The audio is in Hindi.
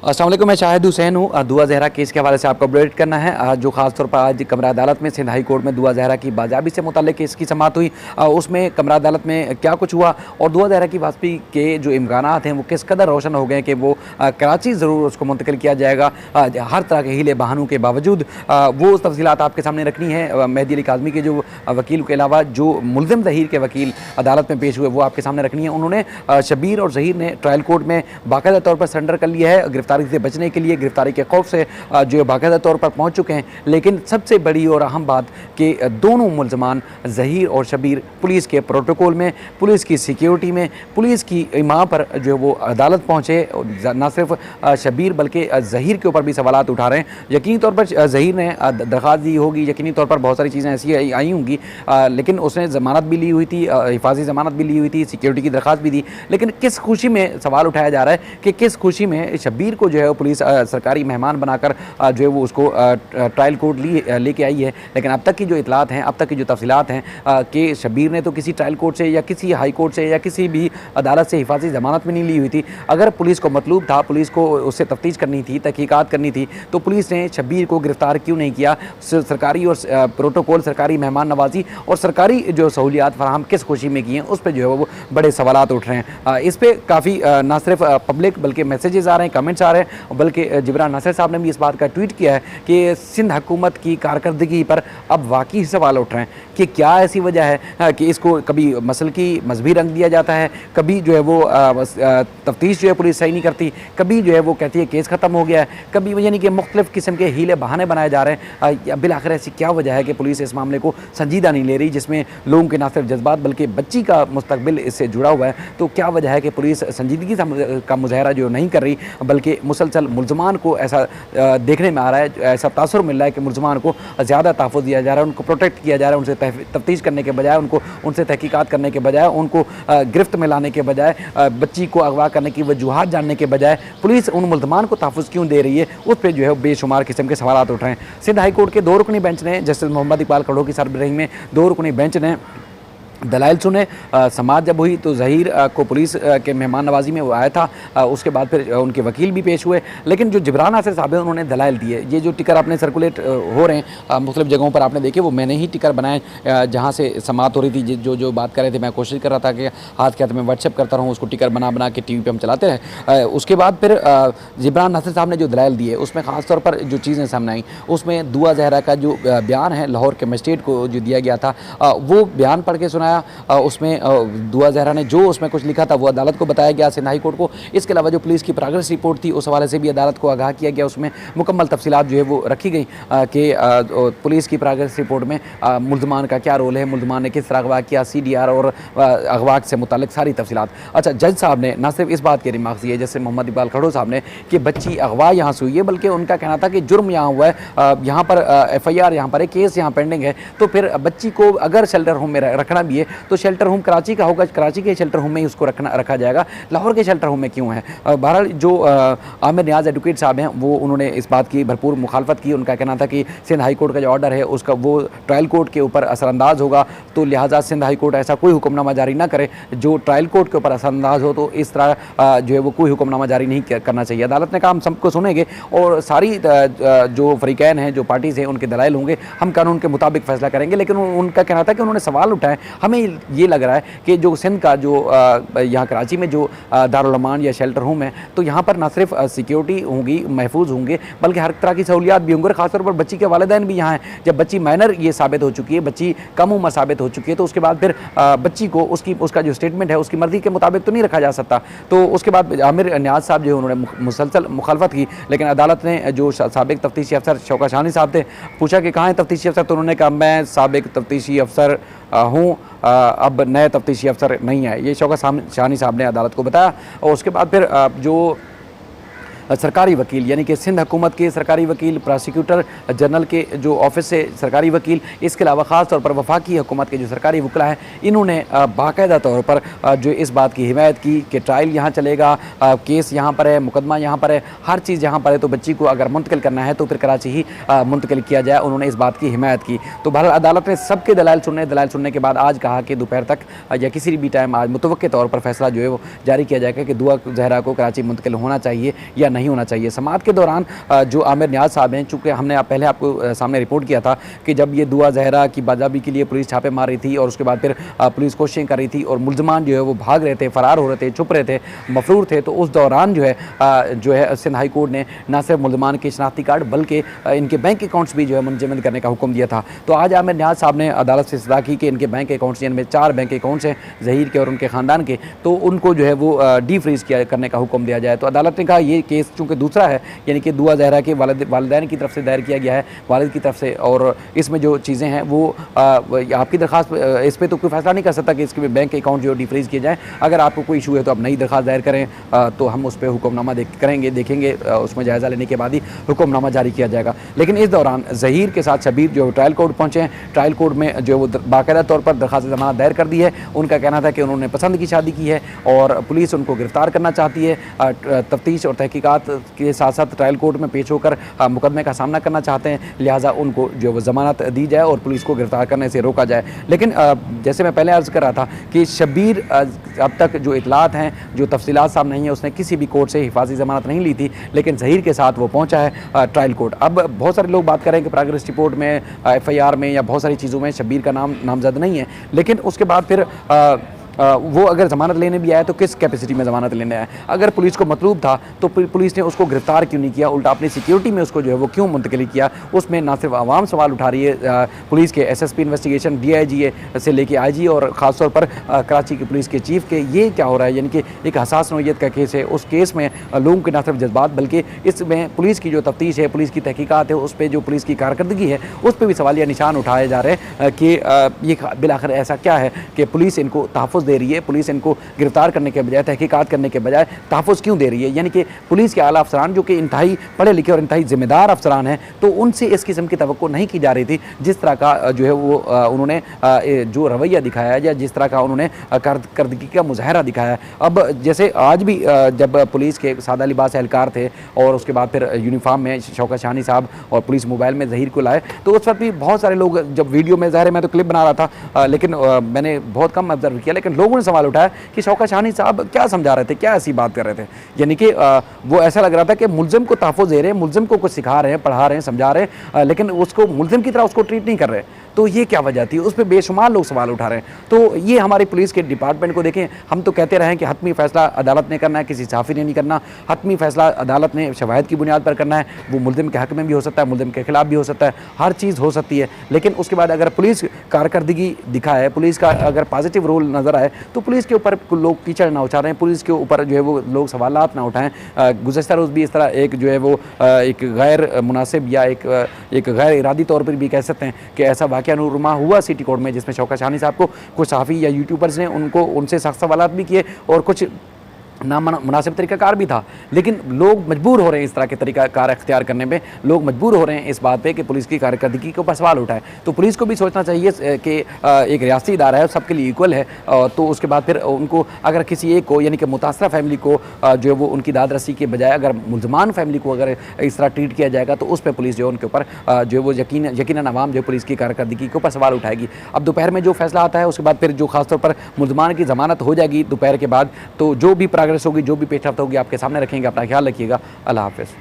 अस्सलाम वालेकुम, मैं शाहिद हुसैन हूँ। दुआ ज़हरा केस के हवाले से आपको अपडेट करना है। जो खास तौर पर आज कमरा अदालत में सिंध हाई कोर्ट में दुआ ज़हरा की बाज़ाबी से मुताल्लिक़ केस की समाअत हुई। उसमें कमरा अदालत में क्या कुछ हुआ और दुआ ज़हरा की वापसी के जो इम्कानात हैं वो किस कदर रोशन हो गए कि वो कराची ज़रूर उसको मुंतकिल किया जाएगा हर तरह के हीले बहानों के बावजूद। वो तफ़सीलात आपके सामने रखनी है। मेहदी अली काज़मी के जो वकील के अलावा जो मुल्ज़िम ज़हीर के वकील अदालत में पेश हुए वो आपके सामने रखनी है। उन्होंने शब्बीर और ज़हीर ने ट्रायल कोर्ट में बाकायदा तौर पर सरेंडर कर लिया है। गिरफ्तारी से बचने के लिए, गिरफ्तारी के खौफ से जो बाकायदा तौर पर पहुंच चुके हैं। लेकिन सबसे बड़ी और अहम बात कि दोनों मुल्ज़मान ज़हीर और शब्बीर पुलिस के प्रोटोकॉल में, पुलिस की सिक्योरिटी में, पुलिस की इमाम पर जो वो अदालत पहुँचे। न सिर्फ शब्बीर बल्कि ज़हीर के ऊपर भी सवालात उठा रहे हैं। यकीनी तौर पर ज़हीर ने दरख्वास्त दी होगी, यकीनी तौर पर बहुत सारी चीज़ें ऐसी आई होंगी, लेकिन उसने ज़मानत भी ली हुई थी, हिफाजी ज़मानत भी ली हुई थी, सिक्योरिटी की दरख्वास्त भी दी। लेकिन किस खुशी में सवाल उठाया जा रहा है कि किस खुशी में शब्बीर को जो है पुलिस सरकारी मेहमान बनाकर जो है वो उसको ट्रायल कोर्ट लेके आई है। लेकिन अब तक की जो इतलात हैं, अब तक की जो तफसीलात हैं कि शब्बीर ने तो किसी ट्रायल कोर्ट से या किसी हाई कोर्ट से या किसी भी अदालत से हिफाजी ज़मानत में नहीं ली हुई थी। अगर पुलिस को मतलूब था, पुलिस को उससे तफ्तीश करनी थी, तहकीकात करनी थी, तो पुलिस ने शब्बीर को गिरफ़्तार क्यों नहीं किया? सरकारी और प्रोटोकॉल, सरकारी मेहमान नवाजी और सरकारी जो सहूलियात फराहम किस खुशी में की हैं, उस पर जो है वो बड़े सवालात उठ रहे हैं। इस पर काफ़ी ना सिर्फ पब्लिक बल्कि मैसेजेस आ रहे हैं, कमेंट्स आ रहे हैं, बल्कि जिब्रान नासिर साहब ने भी इस बात का ट्वीट किया है कि सिंध हुकूमत की कारकर्दगी पर अब वाकई सवाल उठ रहे हैं कि क्या ऐसी वजह है कि इसको कभी मसलकी मजहबी रंग दिया जाता है, कभी जो है वो तफ्तीश जो है पुलिस सही नहीं करती, कभी जो है वो कहती है केस ख़त्म हो गया है, कभी यानी कि मुख्तलिफ़ किस्म के हीले बहाने बनाए जा रहे हैं। बिलाखिर ऐसी क्या वजह है कि पुलिस इस मामले को संजीदा नहीं ले रही, जिसमें लोगों के ना सिर्फ जज्बात बल्कि बच्ची का मुस्तकबिल इससे जुड़ा हुआ है। तो क्या वजह है कि पुलिस संजीदगी का मुजाहरा जो नहीं कर रही, बल्कि मुसलसल मुल्ज़मान को ऐसा देखने में आ रहा है, ऐसा तासुर मिल रहा है कि मुल्ज़मान को ज़्यादा तहफ़्फ़ुज़ दिया जा रहा है, उनको प्रोटेक्ट किया जा रहा है, उनसे तफ्तीश करने के बजाय, उनसे तहकीकात करने के बजाय, उनको गिरफ्त में लाने के बजाय, बच्ची को अगवा करने की वजूहात जानने के बजाय पुलिस उन मुल्ज़मान को तहफ़्फ़ुज़ क्यों दे रही है, उस पर जो है बेशुमार किस्म के सवालात उठ रहे हैं। सिंध हाई कोर्ट के 2 रुकनी बेंच ने, जस्टिस मोहम्मद इकबाल खड़ो की सरबराही में 2 रुकनी बेंच ने दलाइल सुने। समाअत जब हुई तो ज़हीर को पुलिस के मेहमान नवाजी में वो आया था। उसके बाद फिर उनके वकील भी पेश हुए। लेकिन जो जिब्रान नासिर साहब हैं उन्होंने दलाइल दिए। ये जो टिकर आपने सर्कुलेट हो रहे हैं मुख्तलिफ़ जगहों पर आपने देखे, वो मैंने ही टिकर बनाए जहाँ से समाअत हो रही थी। जो बात कर रहे थे, मैं कोशिश कर रहा था कि हाथ के हाथ में व्हाट्सएप करता रहूँ, उसको टिकर बना के TV पर हम चलाते रहे। उसके बाद फिर जिब्रान नासिर साहब ने जो दलाइल दिए उसमें ख़ास तौर पर जो चीज़ें सामने आई, उसमें दुआ ज़हरा का जो बयान है लाहौर के मजिस्ट्रेट को जो दिया गया था, वो बयान पढ़ के सुनाया। उसमें दुआ ज़हरा ने जो उसमें कुछ लिखा था वो अदालत को बताया गया, सिंध हाई कोर्ट को। इसके अलावा जो पुलिस की प्रोग्रेस रिपोर्ट थी उस हवाले से भी अदालत को आगाह किया गया। उसमें मुकम्मल तफसीलात जो है वो रखी गई कि पुलिस की प्रोग्रेस रिपोर्ट में मुल्ज़मान का क्या रोल है, मुल्ज़मान ने किस तरह अगवा किया, CDR और अगवा से मुतालिक सारी तफसीलात। अच्छा, जज साहब ने ना सिर्फ इस बात की रिमार्क्स दी है, जैसे मोहम्मद इकबाल खड़ो साहब ने, कि बच्ची अगवा यहाँ से हुई है, बल्कि उनका कहना था कि जुर्म यहाँ हुआ है, यहाँ पर FIR यहाँ पर है, केस यहाँ पेंडिंग है, तो फिर बच्ची को अगर शेल्टर होम में रखना भी है तो शेल्टर होम कराची का होगा, कराची के शेल्टर होम में ही उसको रखा जाएगा, लाहौर के शेल्टर होम में क्यों है? बहरहाल जो आमिर नियाज़ एडवोकेट साहब हैं वो उन्होंने इस बात की भरपूर मुखालफत की। उनका कहना था कि सिंध हाई कोर्ट का जो ऑर्डर है उसका वो ट्रायल कोर्ट के ऊपर असरअंदाज होगा, तो लिहाजा सिंध हाई कोर्ट ऐसा कोई हुक्मनामा जारी ना करे जो ट्रायल कोर्ट के ऊपर असरअंदाज हो। तो इस तरह जो है वो कोई हुक्मनामा जारी नहीं करना चाहिए। अदालत ने कहा हम सबको सुनेंगे और सारी जो फरीकैन हैं, जो पार्टीज़ हैं, उनके दलाइल होंगे, हम कानून के मुताबिक फैसला करेंगे। लेकिन उनका कहना था कि उन्होंने सवाल उठाए, हमें ये लग रहा है कि जो सिंध का जो यहाँ कराची में जो दारुल अमान या शेल्टर होम है, तो यहाँ पर ना सिर्फ सिक्योरिटी होगी, महफूज होंगे, बल्कि हर तरह की सहूलियात भी होंगी। और ख़ासतौर पर बच्ची के वालिदैन भी यहाँ हैं। जब बच्ची माइनर ये साबित हो चुकी है, बच्ची कम उम्र साबित हो चुकी है, तो उसके बाद फिर बच्ची को उसका जो स्टेटमेंट है उसकी मर्ज़ी के मुताबिक तो नहीं रखा जा सकता। तो उसके बाद आमिर नियाज़ साहब जो है उन्होंने मुसलसल मुखालफत की। लेकिन अदालत ने जो साबिक तफ्तीशी अफसर शौकत शानी साहब थे, पूछा कि कहाँ है तफ्तीशी अफसर, तो उन्होंने कहा मैं साबिक तफ्तीशी अफसर हूँ, अब नए तफ्तीशी अफसर नहीं है। ये शौकत शानी साहब ने अदालत को बताया। और उसके बाद फिर जो सरकारी वकील यानी कि सिंध हुकूमत के सरकारी वकील, प्रोसिक्यूटर जनरल के जो ऑफिस से सरकारी वकील, इसके अलावा ख़ास तौर पर वफाकी हुकूमत के जो सरकारी वकला हैं, इन्होंने बाकायदा तौर पर जो इस बात की हिमायत की कि ट्रायल यहाँ चलेगा, केस यहाँ पर है, मुकदमा यहाँ पर है, हर चीज़ यहाँ पर है, तो बच्ची को अगर मुंतकिल करना है तो फिर कराची ही मुंतकिल किया जाए। उन्होंने इस बात की हिमायत की। तो बहरहाल अदालत ने सबके दलाइल सुनने के बाद आज कहा कि दोपहर तक या किसी भी टाइम आज मुतवक्के तौर पर फैसला जो है वो जारी किया जाएगा कि दुआ ज़हरा को कराची मुंतकिल होना चाहिए या नहीं होना चाहिए। समाअत के दौरान जो आमिर नियाज साहब हैं, चूँकि हमने पहले आपको सामने रिपोर्ट किया था कि जब ये दुआ ज़हरा की बाज़ाबी के लिए पुलिस छापे मार रही थी और उसके बाद फिर पुलिस कोशिशें कर रही थी और मुल्ज़मान जो है वो भाग रहे थे, फ़रार हो रहे थे, छुप रहे थे, मफरूर थे, तो उस दौरान जो है सिंध हाई कोर्ट ने न सिर्फ मुल्ज़मान के शनाख्ती कार्ड बल्कि इनके बैंक अकाउंट्स भी जो है मुंजमद करने का हुक्म दिया था। तो आज आमिर नियाज साहब ने अदालत से इस्तदा की कि इनके बैंक अकाउंट्स, जिनमें 4 बैंक अकाउंट्स हैं ज़हीर के और उनके ख़ानदान के, तो उनको जो है वो डी फ्रीज़ करने का हुक्म दिया जाए। तो अदालत ने कहा ये केस चूँकि दूसरा है, यानी कि दुआ ज़हरा के वालिदैन की तरफ से दायर किया गया है, वालिद की तरफ से, और इसमें जो चीज़ें हैं वो आपकी दरख्वास्त इस पर तो कोई फैसला नहीं कर सकता कि इसके बैंक अकाउंट जो डिफ्रीज़ किए जाएँ। अगर आपको कोई इशू है तो आप नई दरख्वास्त दायर करें, तो हम उस पर हुक्मनामा देखेंगे, उसमें जायज़ा लेने के बाद ही हुक्मनामा जारी किया जाएगा। लेकिन इस दौरान ज़हीर के साथ शबीर जो ट्रायल कोर्ट पहुँचे हैं, ट्रायल कोर्ट में जो वो बाकायदा तौर पर दरख्वास्त ज़मानत दायर कर दी है। उनका कहना था कि उन्होंने पसंद की शादी की है और पुलिस उनको गिरफ़्तार करना चाहती है, तफ्तीश और तहकीकात के साथ साथ ट्रायल कोर्ट में पेश होकर मुकदमे का सामना करना चाहते हैं, लिहाजा उनको जो वो ज़मानत दी जाए और पुलिस को गिरफ़्तार करने से रोका जाए। लेकिन जैसे मैं पहले अर्ज़ कर रहा था कि शबीर अब तक जो इतलात हैं, जो तफसीलात सामने नहीं है, उसने किसी भी कोर्ट से हिफाजी ज़मानत नहीं ली थी, लेकिन ज़हीर के साथ वो पहुंचा है ट्रायल कोर्ट। अब बहुत सारे लोग बात कर रहे हैं कि प्रोग्रेस रिपोर्ट में, FIR में या बहुत सारी चीज़ों में शबीर का नाम नामजद नहीं है, लेकिन उसके बाद फिर वो अगर ज़मानत लेने भी आया तो किस कैपेसिटी में ज़मानत लेने आया? अगर पुलिस को मतलूब था तो पुलिस ने उसको गिरफ़्तार क्यों नहीं किया, उल्टा अपनी सिक्योरिटी में उसको जो है वो क्यों मुंतकिल किया? उसमें ना सिर्फ आवाम सवाल उठा रही है, पुलिस के SSP इन्वेस्टिगेशन, DIG से लेके IG और ख़ास तौर पर कराची की पुलिस के चीफ़ के, ये क्या हो रहा है? यानी कि एक हसास नौइयत का केस है, उस केस में लोगों के ना सिर्फ जज्बात बल्कि इसमें पुलिस की जो तफ्तीश है, पुलिस की तहकीकात है, उस पर जो पुलिस की कारकर्दगी है, उस पर भी सवालिया निशान उठाए जा रहे हैं कि ये बिलाखिर ऐसा क्या है कि पुलिस इनको तहफ़्फ़ुज़ दे रही है, पुलिस इनको गिरफ्तार करने के बजाय, तहकीकात करने के बजाय तहफ़्फ़ुज़ क्यों दे रही है? यानी कि पुलिस के आला अफसरान जो कि इंतहाई पढ़े लिखे और इंतहाई ज़िम्मेदार अफसरान हैं, तो उनसे इस किस्म की तवक्को नहीं की जा रही थी जिस तरह का जो है वो उन्होंने जो रवैया दिखाया है या जिस तरह का उन्होंने कारकर्दगी का मुज़ाहरा दिखाया है। अब जैसे आज भी जब पुलिस के सादा लिबास एहलकार थे और उसके बाद फिर यूनिफॉर्म में शौकत शानी साहब और पुलिस मोबाइल में ज़हीर को लाए, तो उस वक्त भी बहुत सारे लोग, जब वीडियो में ज़ाहिर है मैं तो क्लिप बना रहा था, लेकिन मैंने बहुत कम ऑब्जर्व किया, लेकिन लोगों ने सवाल उठाया कि शौकत शानी साहब क्या समझा रहे थे, क्या ऐसी बात कर रहे थे? यानी कि वो ऐसा लग रहा था कि मुल्ज़िम को तहफ़्फ़ुज़ दे रहे हैं, मुल्ज़िम को कुछ सिखा रहे हैं, पढ़ा रहे हैं, समझा रहे हैं, लेकिन उसको मुल्ज़िम की तरह उसको ट्रीट नहीं कर रहे। तो ये क्या वजह थी? उस पर बेशुमार लोग सवाल उठा रहे हैं। तो ये हमारी पुलिस के डिपार्टमेंट को देखें, हम तो कहते रहे हैं कि हतमी फ़ैसला अदालत ने करना है, किसी सहाफ़ी ने नहीं करना। हतमी फ़ैसला अदालत ने शवाहिद की बुनियाद पर करना है, वो मुल्ज़िम के हक़ में भी हो सकता है, मुल्ज़िम के ख़िलाफ़ भी हो सकता है, हर चीज़ हो सकती है। लेकिन उसके बाद अगर पुलिस कारकर्दगी दिखाए, पुलिस का अगर पॉजिटिव रोल नज़र आए, तो पुलिस के ऊपर लोग कीचड़ ना उछालें, पुलिस के ऊपर जो है वो लोग सवालात ना उठाएँ। गुज़श्ता रोज़ भी इस तरह एक जो है वो एक गैर मुनासिब या एक गैर इरादी तौर पर भी कह सकते हैं कि ऐसा वाक़या नुमा हुआ सिटी कोर्ट में, जिसमें शौकत शानी साहब को कुछ सहाफ़ी या यूट्यूबर्स ने उनसे सख्त सवालात भी किए और कुछ नामुनासिब तरीक़ाकार भी था। लेकिन लोग मजबूर हो रहे हैं इस तरह के तरीक़ाकार अख्तियार करने में, लोग मजबूर हो रहे हैं इस बात पे कि पुलिस की कारकर्दगी के ऊपर सवाल उठाए। तो पुलिस को भी सोचना चाहिए कि एक रियासती इदारा है, सबके लिए इक्वल है। तो उसके बाद फिर उनको अगर किसी एक को, यानी कि मुतासरा फैमिली को जो है वो उनकी दाद रसी के बजाय अगर मुल्ज़मान फैमिली को अगर इस तरह ट्रीट किया जाएगा, तो उस पर पुलिस जो है उनके ऊपर जो है वो यकीनन अवाम जो है पुलिस की कारकर्दगी के ऊपर सवाल उठाएगी। अब दोपहर में जो फैसला आता है उसके बाद फिर जो खासतौर पर मुल्ज़मान की ज़मानत हो जाएगी दोपहर के बाद, तो जो भी प्रोग्रेस होगी, जो भी पेशरफ्त होगी, आपके सामने रखेंगे। अपना ख्याल रखिएगा। अल्लाह हाफ़िज़।